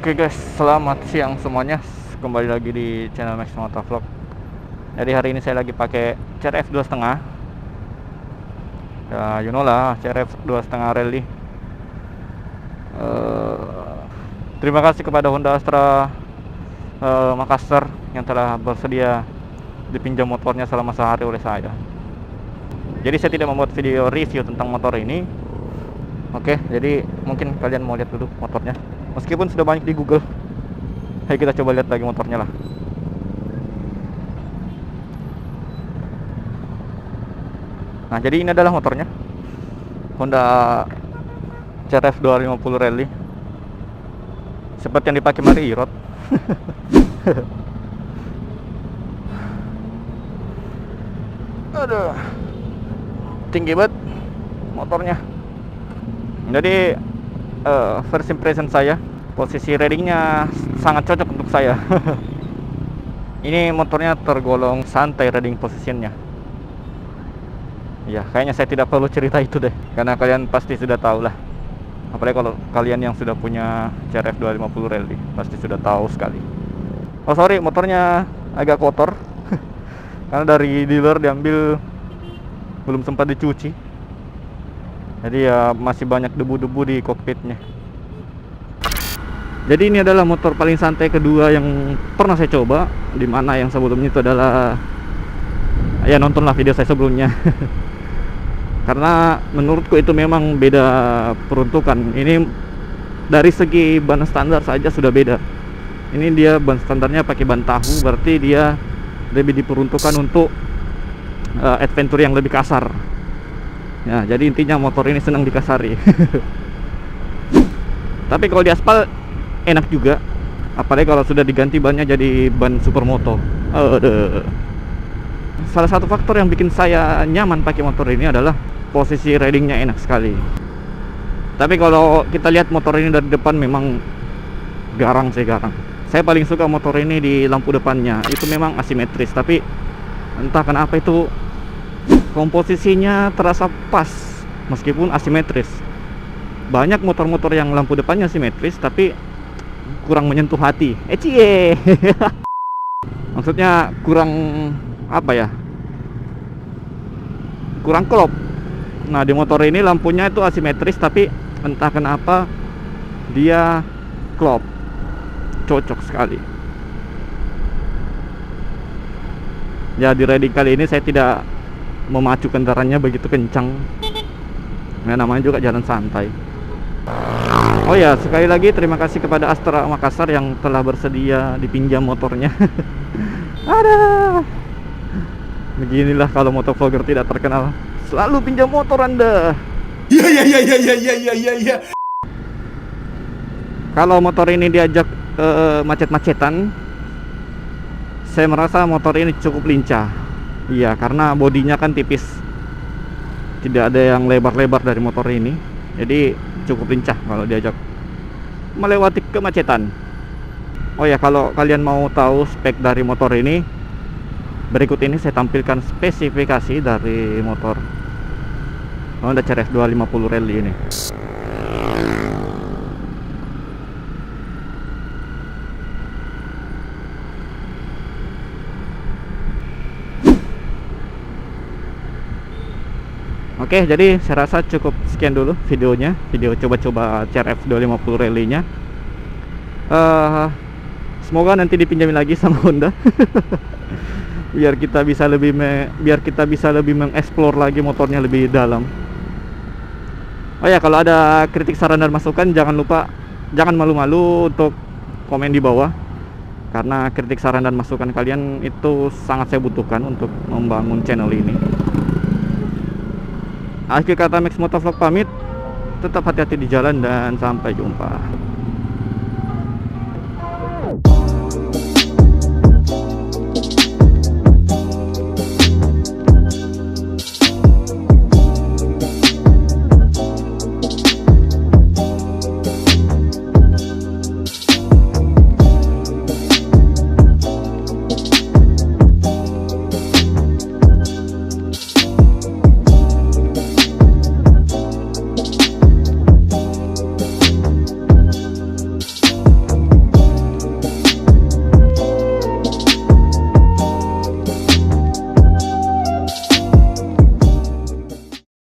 Oke guys, selamat siang semuanya. Kembali lagi di channel Max Motovlog. Jadi hari ini saya lagi pakai CRF 2,5. Ya, you know lah, CRF 2,5 rally. Terima kasih kepada Honda Astra Makassar yang telah bersedia dipinjam motornya selama sehari oleh saya. Jadi saya tidak membuat video review tentang motor ini. Oke, jadi mungkin kalian mau lihat dulu motornya. Meskipun sudah banyak di Google. Ayo kita coba lihat lagi motornya lah. Nah, jadi ini adalah motornya. Honda CRF 250 Rally. Seperti yang dipakai Mari Irot. Aduh. Tinggi banget motornya. Jadi first impression saya, posisi ridingnya sangat cocok untuk saya. Ini motornya tergolong santai riding positionnya. Ya, kayaknya saya tidak perlu cerita itu deh, karena kalian pasti sudah tahu lah. Apalagi kalau kalian yang sudah punya CRF 250 Rally, pasti sudah tahu sekali. Oh sorry, motornya agak kotor. Karena dari dealer diambil, belum sempat dicuci. Jadi ya masih banyak debu-debu di kokpitnya. Jadi ini adalah motor paling santai kedua yang pernah saya coba. Dimana yang sebelumnya itu adalah, ya nontonlah video saya sebelumnya. Karena menurutku itu memang beda peruntukan. Ini dari segi ban standar saja sudah beda. Ini dia ban standarnya pakai ban tahu, berarti dia lebih diperuntukkan untuk adventure yang lebih kasar. Ya, jadi intinya motor ini senang dikasari. Tapi kalau di aspal enak juga. Apalagi kalau sudah diganti bannya jadi ban supermoto. Salah satu faktor yang bikin saya nyaman pakai motor ini adalah posisi ridingnya enak sekali. Tapi kalau kita lihat motor ini dari depan memang garang sih, garang. Saya paling suka motor ini di lampu depannya. Itu memang asimetris, tapi entah kenapa itu komposisinya terasa pas meskipun asimetris. Banyak motor-motor yang lampu depannya simetris tapi kurang menyentuh hati. Cie. Maksudnya kurang apa ya? Kurang klop. Nah, di motor ini lampunya itu asimetris tapi entah kenapa dia klop. Cocok sekali. Ya, di riding kali ini saya tidak memacu kendaraannya begitu kencang. Nah, namanya juga jalan santai. Oh ya, sekali lagi terima kasih kepada Astra Makassar yang telah bersedia dipinjam motornya. Ada. Beginilah kalau motovlogger tidak terkenal. Selalu pinjam motor Anda. Ya. Kalau motor ini diajak macet-macetan, saya merasa motor ini cukup lincah. Iya, karena bodinya kan tipis. Tidak ada yang lebar-lebar dari motor ini. Jadi cukup lincah kalau diajak melewati kemacetan. Oh ya, kalau kalian mau tahu spek dari motor ini, berikut ini saya tampilkan spesifikasi dari motor Honda CRF 250 Rally ini. Oke, jadi saya rasa cukup sekian dulu videonya, video coba-coba CRF 250 Rally-nya. Semoga nanti dipinjamin lagi sama Honda. biar kita bisa lebih mengeksplor lagi motornya lebih dalam. Oh ya, kalau ada kritik, saran dan masukan, jangan malu-malu untuk komen di bawah. Karena kritik, saran dan masukan kalian itu sangat saya butuhkan untuk membangun channel ini. Akhir kata, Max Motovlog pamit. Tetap hati-hati di jalan dan sampai jumpa.